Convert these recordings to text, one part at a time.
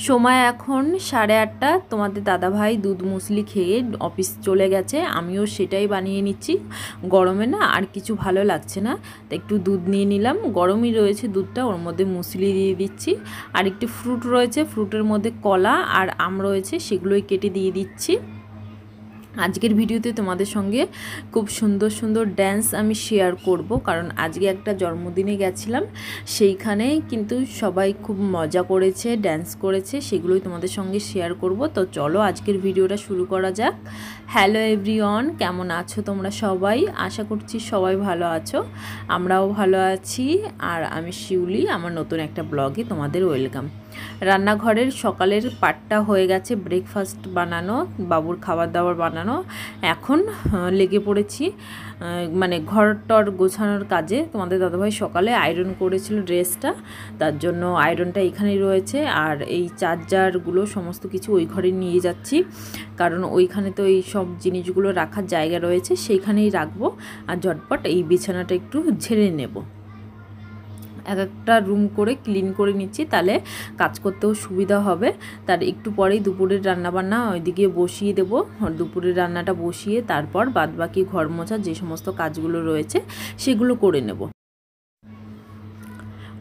সময় এখন 8:30। তোমাদের দাদাভাই দুধ মুসলি খেয়ে অফিস চলে গেছে, আমিও সেটাই বানিয়ে নিচ্ছি। গরমে না আর কিছু ভালো লাগছে না, তো একটু দুধ নিয়ে নিলাম, গরমই রয়েছে দুধটা, ওর মধ্যে মুসলি দিয়ে দিচ্ছি। আর একটু ফ্রুট রয়েছে, ফ্রুটের মধ্যে কলা আর আম রয়েছে, সেগুলোই কেটে দিয়ে দিচ্ছি। আজকের ভিডিওতে তোমাদের সঙ্গে খুব সুন্দর সুন্দর ড্যান্স আমি শেয়ার করব, কারণ আজকে একটা জন্মদিনে গেছিলাম, সেইখানে কিন্তু সবাই খুব মজা করেছে, ড্যান্স করেছে, সেগুলোই তোমাদের সঙ্গে শেয়ার করব। তো চলো আজকের ভিডিওটা শুরু করা যাক। হ্যালো এভরিওয়ান, কেমন আছো তোমরা সবাই? আশা করছি সবাই ভালো আছো, আমরাও ভালো আছি। আর আমি শিউলি, আমার নতুন একটা ব্লগে তোমাদের ওয়েলকাম। রান্নাঘরের সকালের পাটটা হয়ে গেছে, ব্রেকফাস্ট বানানো, বাবুর খাবার দাবার বানানো। এখন লেগে পড়েছি মানে ঘর টর গোছানোর কাজে। তোমাদের দাদাভাই সকালে আয়রন করেছিল ড্রেসটা, তার জন্য আয়রনটা এখানেই রয়েছে। আর এই চার্জারগুলো সমস্ত কিছু ওই ঘরে নিয়ে যাচ্ছি, কারণ ওইখানে তো এই সব জিনিসগুলো রাখার জায়গা রয়েছে, সেইখানেই রাখবো। আর ঝটপট এই বিছানাটা একটু ঝেড়ে নেব, এক একটা রুম করে ক্লিন করে নিচ্ছি, তাহলে কাজ করতেও সুবিধা হবে। তার একটু পরেই দুপুরের রান্নাবান্না ওইদিকে বসিয়ে দেবো। দুপুরের রান্নাটা বসিয়ে তারপর বাদবাকি ঘর মোছা যে সমস্ত কাজগুলো রয়েছে সেগুলো করে নেব।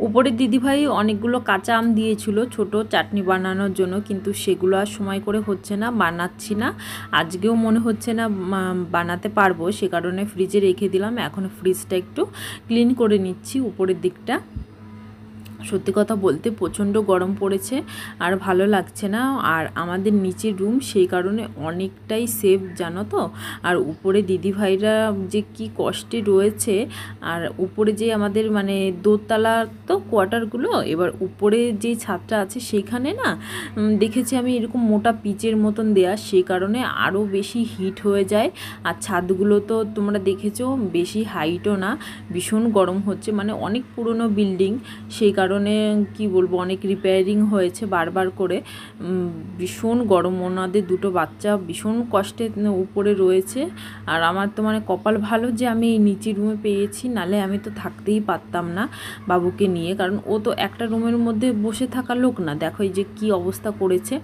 উপরের দিদিভাই অনেকগুলো কাঁচা আম দিয়েছিল ছোট চাটনি বানানোর জন্য, কিন্তু সেগুলো আর সময় করে হচ্ছে না, বানাচ্ছি না। আজকেও মনে হচ্ছে না বানাতে পারবো, সে কারণে ফ্রিজে রেখে দিলাম। এখন ফ্রিজটা একটু ক্লিন করে নিচ্ছি উপরের দিকটা। সত্যি কথা বলতে প্রচণ্ড গরম পড়েছে, আর ভালো লাগছে না। আর আমাদের নিচের রুম, সেই কারণে অনেকটাই সেফ জানো তো। আর উপরে দিদিভাইরা যে কি কষ্টে রয়েছে, আর উপরে যে আমাদের মানে দোতলা তো কোয়ার্টারগুলো, এবার উপরে যে ছাদটা আছে সেইখানে না দেখেছি আমি এরকম মোটা পিচের মতন দেয়া, সেই কারণে আরও বেশি হিট হয়ে যায়। আর ছাদগুলো তো তোমরা দেখেছো বেশি হাইটও না, ভীষণ গরম হচ্ছে, মানে অনেক পুরনো বিল্ডিং, সেই কারণে কি বলবো, অনেক রিপেয়ারিং হয়েছে বারবার করে। ভীষণ গরম, ওনাদের দুটো বাচ্চা ভীষণ কষ্টে উপরে রয়েছে। আর আমার তো মানে কপাল ভালো যে আমি এই নিচের রুমে পেয়েছি, নালে আমি তো থাকতেই পারতাম না বাবুকে নিয়ে, কারণ ও তো একটা রুমের মধ্যে বসে থাকা লোক না। দেখো এই যে কি অবস্থা করেছে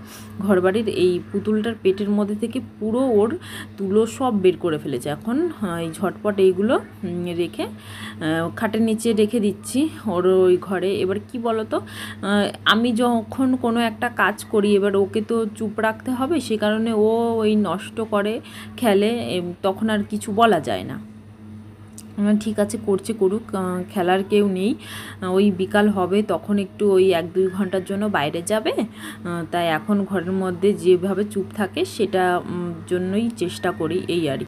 ঘরবাড়ির, এই পুতুলটার পেটের মধ্যে থেকে পুরো ওর তুলো সব বের করে ফেলেছে। এখন এই ঝটপট এইগুলো রেখে খাটের নিচে রেখে দিচ্ছি ওর ওই ঘরে। এবার কি বলো তো, আমি যখন কোনো একটা কাজ করি, এবার ওকে তো চুপ রাখতে হবে, সে কারণে ও ওই নষ্ট করে খেলে, তখন আর কিছু বলা যায় না। ঠিক আছে, করছে করুক, খেলার কেউ নেই। ওই বিকাল হবে তখন একটু ওই 1-2 ঘন্টার জন্য বাইরে যাবে, তাই এখন ঘরের মধ্যে যেভাবে চুপ থাকে সেটা জন্যই চেষ্টা করি, এই আর।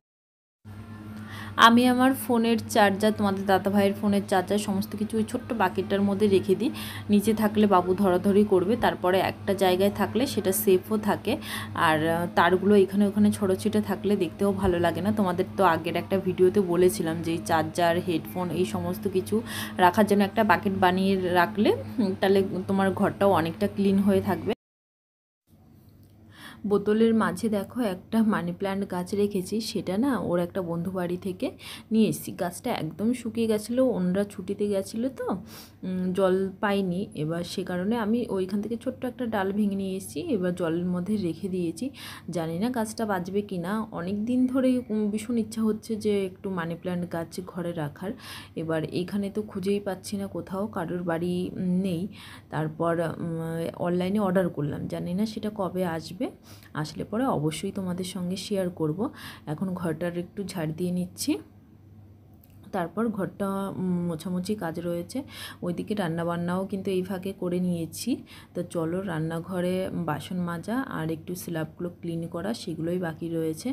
আমি আমার ফোনের চার্জার, তোমাদের দাদাভাইয়ের ফোনের চার্জার সমস্ত কিছু ওই ছোট্ট বাকেটটার মধ্যে রেখে দিই। নিচে থাকলে বাবু ধরাধরি করবে, তারপরে একটা জায়গায় থাকলে সেটা সেফও থাকে। আর তারগুলো এখানে ওখানে ছিটে থাকলে দেখতেও ভালো লাগে না। তোমাদের তো আগের একটা ভিডিওতে বলেছিলাম যে এই চার্জার, হেডফোন এই সমস্ত কিছু রাখার জন্য একটা বাকেট বানিয়ে রাখলে তাহলে তোমার ঘরটাও অনেকটা ক্লিন হয়ে থাকবে। বোতলের মাঝে দেখো একটা মানি প্ল্যান্ট গাছ রেখেছি, সেটা না ওর একটা বন্ধু বাড়ি থেকে নিয়ে এসেছি। গাছটা একদম শুকিয়ে গেছিলো, ওনরা ছুটিতে গেছিলো তো জল পাইনি, এবার সে কারণে আমি ওইখান থেকে ছোট্ট একটা ডাল ভেঙে নিয়ে এসেছি, এবার জলের মধ্যে রেখে দিয়েছি। জানি না গাছটা বাঁচবে কি না, অনেক দিন ধরেই ভীষণ ইচ্ছা হচ্ছে যে একটু মানি প্ল্যান্ট গাছ ঘরে রাখার। এবার এইখানে তো খুঁজেই পাচ্ছি না কোথাও, কারোর বাড়ি নেই। তারপর অনলাইনে অর্ডার করলাম, জানি না সেটা কবে আসবে, আসলে পরে অবশ্যই তোমাদের সঙ্গে শেয়ার করব। এখন ঘরটার একটু ঝাড় দিয়ে নিচ্ছি, তারপর ঘরটা মোছামুছি কাজ রয়েছে। ওইদিকে রান্নাবান্নাও কিন্তু এই ফাঁকে করে নিয়েছি। তো চলো রান্নাঘরে বাসন মাজা আর একটু স্ল্যাবগুলো ক্লিন করা, সেগুলোই বাকি রয়েছে।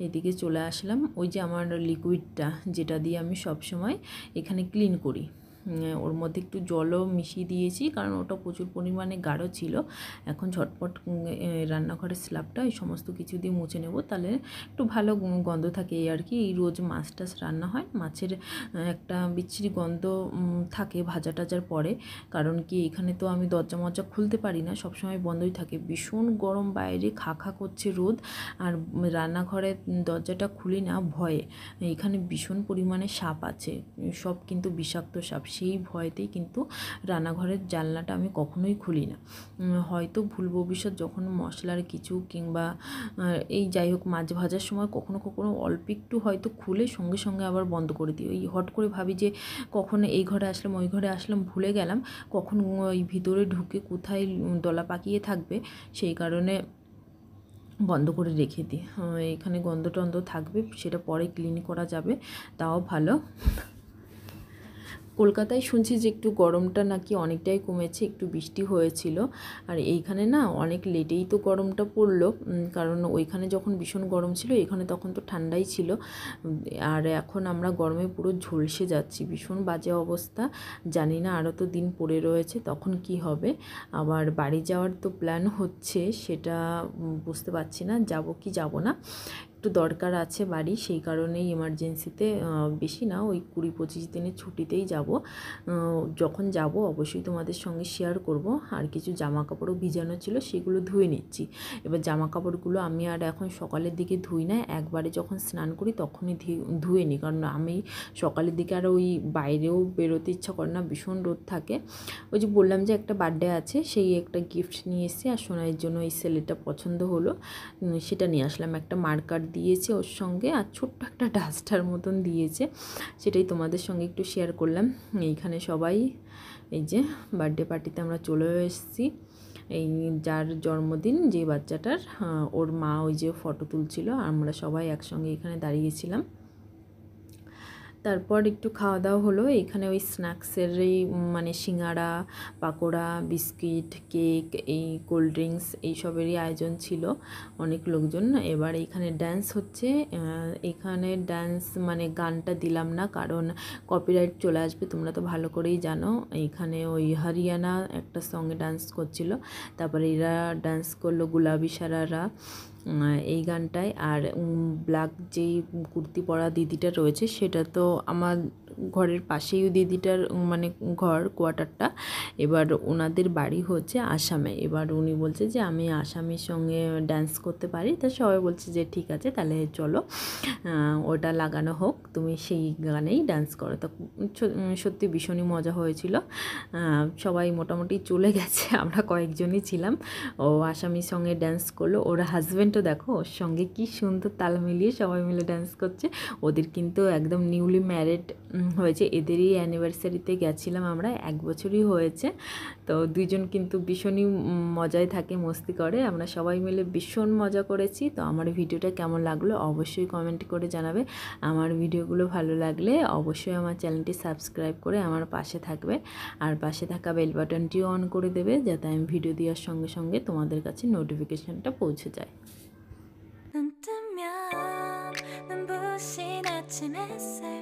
এদিকে চলে আসলাম, ওই যে আমার লিকুইডটা যেটা দিয়ে আমি সব সময় এখানে ক্লিন করি, ওর মধ্যে একটু জলও মিশিয়ে দিয়েছি, কারণ ওটা প্রচুর পরিমাণে গাঢ় ছিল। এখন ঝটপট রান্নাঘরের স্ল্যাবটা এই সমস্ত কিছু দিয়ে মুছে নেব, তাহলে একটু ভালো গন্ধ থাকে। এই আর কি, এই রোজ মাছ টাছ রান্না হয়, মাছের একটা বিচ্ছিরি গন্ধ থাকে ভাজা টাজার পরে। কারণ কি এখানে তো আমি দরজা মরজা খুলতে পারি না, সবসময় বন্ধই থাকে, ভীষণ গরম, বাইরে খা খা করছে রোদ। আর রান্নাঘরে দরজাটা খুলি না ভয়ে, এখানে ভীষণ পরিমাণে সাপ আছে, সব কিন্তু বিষাক্ত সাপ, সেই ভয়তেই কিন্তু রান্নাঘরের জানলাটা আমি কখনোই খুলি না। হয়তো ভুল ভবিষ্যৎ যখন মশলার কিছু কিংবা এই যাই হোক মাছ ভাজার সময় কখনো কখনো অল্প একটু হয়তো খুলে সঙ্গে সঙ্গে আবার বন্ধ করে দিই। ওই হট করে ভাবি যে কখন এই ঘরে আসলাম ওই ঘরে আসলাম ভুলে গেলাম, কখন ওই ভিতরে ঢুকে কোথায় দলা পাকিয়ে থাকবে, সেই কারণে বন্ধ করে রেখে দিই। এখানে গন্ধ টন্ধ থাকবে, সেটা পরে ক্লিন করা যাবে, তাও ভালো। কলকাতায় শুনছি যে একটু গরমটা নাকি অনেকটাই কমেছে, একটু বৃষ্টি হয়েছিল। আর এইখানে না অনেক লেটেই তো গরমটা পড়লো, কারণ ওইখানে যখন ভীষণ গরম ছিল এখানে তখন তো ঠান্ডাই ছিল। আর এখন আমরা গরমে পুরো ঝলসে যাচ্ছি, ভীষণ বাজে অবস্থা। জানি না আরও তো দিন পড়ে রয়েছে, তখন কি হবে। আবার বাড়ি যাওয়ার তো প্ল্যান হচ্ছে, সেটা বুঝতে পারছি না যাব কি যাব না। একটু দরকার আছে বাড়ি, সেই কারণেই এমার্জেন্সিতে, বেশি না, ওই 20-25 দিনের ছুটিতেই যাব। যখন যাব অবশ্যই তোমাদের সঙ্গে শেয়ার করব। আর কিছু জামা কাপড়ও ভিজানো ছিল, সেগুলো ধুয়ে নিচ্ছি। এবার জামা কাপড়গুলো আমি আর এখন সকালের দিকে ধুই না, একবারে যখন স্নান করি তখনই ধুয়ে নিই, কারণ আমি সকালের দিকে আর ওই বাইরেও বেরোতে ইচ্ছা করে না, ভীষণ রোদ থাকে। ওই যে বললাম যে একটা বার্থডে আছে, সেই একটা গিফট নিয়ে এসেছি, আর সোনাইয়ের জন্য এই সেলেটা পছন্দ হলো, সেটা নিয়ে আসলাম। একটা মার্কার দিয়েছে ওর সঙ্গে, আর ছোট্ট একটা ডাস্টার মতন দিয়েছে, সেটাই তোমাদের সঙ্গে একটু শেয়ার করলাম। এইখানে সবাই এই যে বার্থডে পার্টিতে আমরা চলে এসেছি। এই যার জন্মদিন, যে বাচ্চাটার, ওর মা ওই যে ফটো তুলছিল, আমরা সবাই একসঙ্গে এখানে দাঁড়িয়েছিলাম। তারপর একটু খাওয়া দাওয়া হলো। এখানে ওই স্ন্যাক্সের এই মানে সিঙ্গাড়া, পাকোড়া, বিস্কিট, কেক, এই কোল্ড ড্রিঙ্কস এইসবেরই আয়োজন ছিল, অনেক লোকজন। এবার এখানে ড্যান্স হচ্ছে। এখানে ড্যান্স মানে গানটা দিলাম না, কারণ কপিরাইট চলে আসবে, তোমরা তো ভালো করেই জানো। এইখানে ওই হরিয়ানা একটা সঙ্গে ডান্স করছিল, তারপরে এরা ডান্স করলো গুলাবি সারারা এই গানটায়। আর ব্ল্যাক যেই কুর্তি পরা দিদিটা রয়েছে, সেটা তো আমার ঘরের পাশেই দিদিটার মানে ঘর কোয়ার্টারটা। এবার ওনাদের বাড়ি হচ্ছে আসামে। এবার উনি বলছে যে আমি আসামির সঙ্গে ডান্স করতে পারি, তা সবাই বলছে যে ঠিক আছে তাহলে চলো ওটা লাগানো হোক, তুমি সেই গানেই ডান্স করো। তো সত্যি ভীষণই মজা হয়েছিল। সবাই মোটামুটি চলে গেছে, আমরা কয়েকজনই ছিলাম। ও আসামির সঙ্গে ডান্স করলো, ওর হাজব্যান্ডও দেখো ওর সঙ্গে কি সুন্দর তাল মিলিয়ে সবাই মিলে ডান্স করছে। ওদের কিন্তু একদম নিউলি ম্যারিড হয়েছে, এদেরই অ্যানিভার্সারিতে গেছিলাম আমরা, 1 বছরই হয়েছে। তো দুইজন কিন্তু ভীষণই মজায় থাকে, মস্তি করে, আমরা সবাই মিলে ভীষণ মজা করেছি। তো আমার ভিডিওটা কেমন লাগলো অবশ্যই কমেন্ট করে জানাবে। আমার ভিডিওগুলো ভালো লাগলে অবশ্যই আমার চ্যানেলটি সাবস্ক্রাইব করে আমার পাশে থাকবে, আর পাশে থাকা বেল বাটনটিও অন করে দেবে, যাতে আমি ভিডিও দেওয়ার সঙ্গে সঙ্গে তোমাদের কাছে নোটিফিকেশানটা পৌঁছে যায়। 눈 뜨면 눈부신 아침 햇살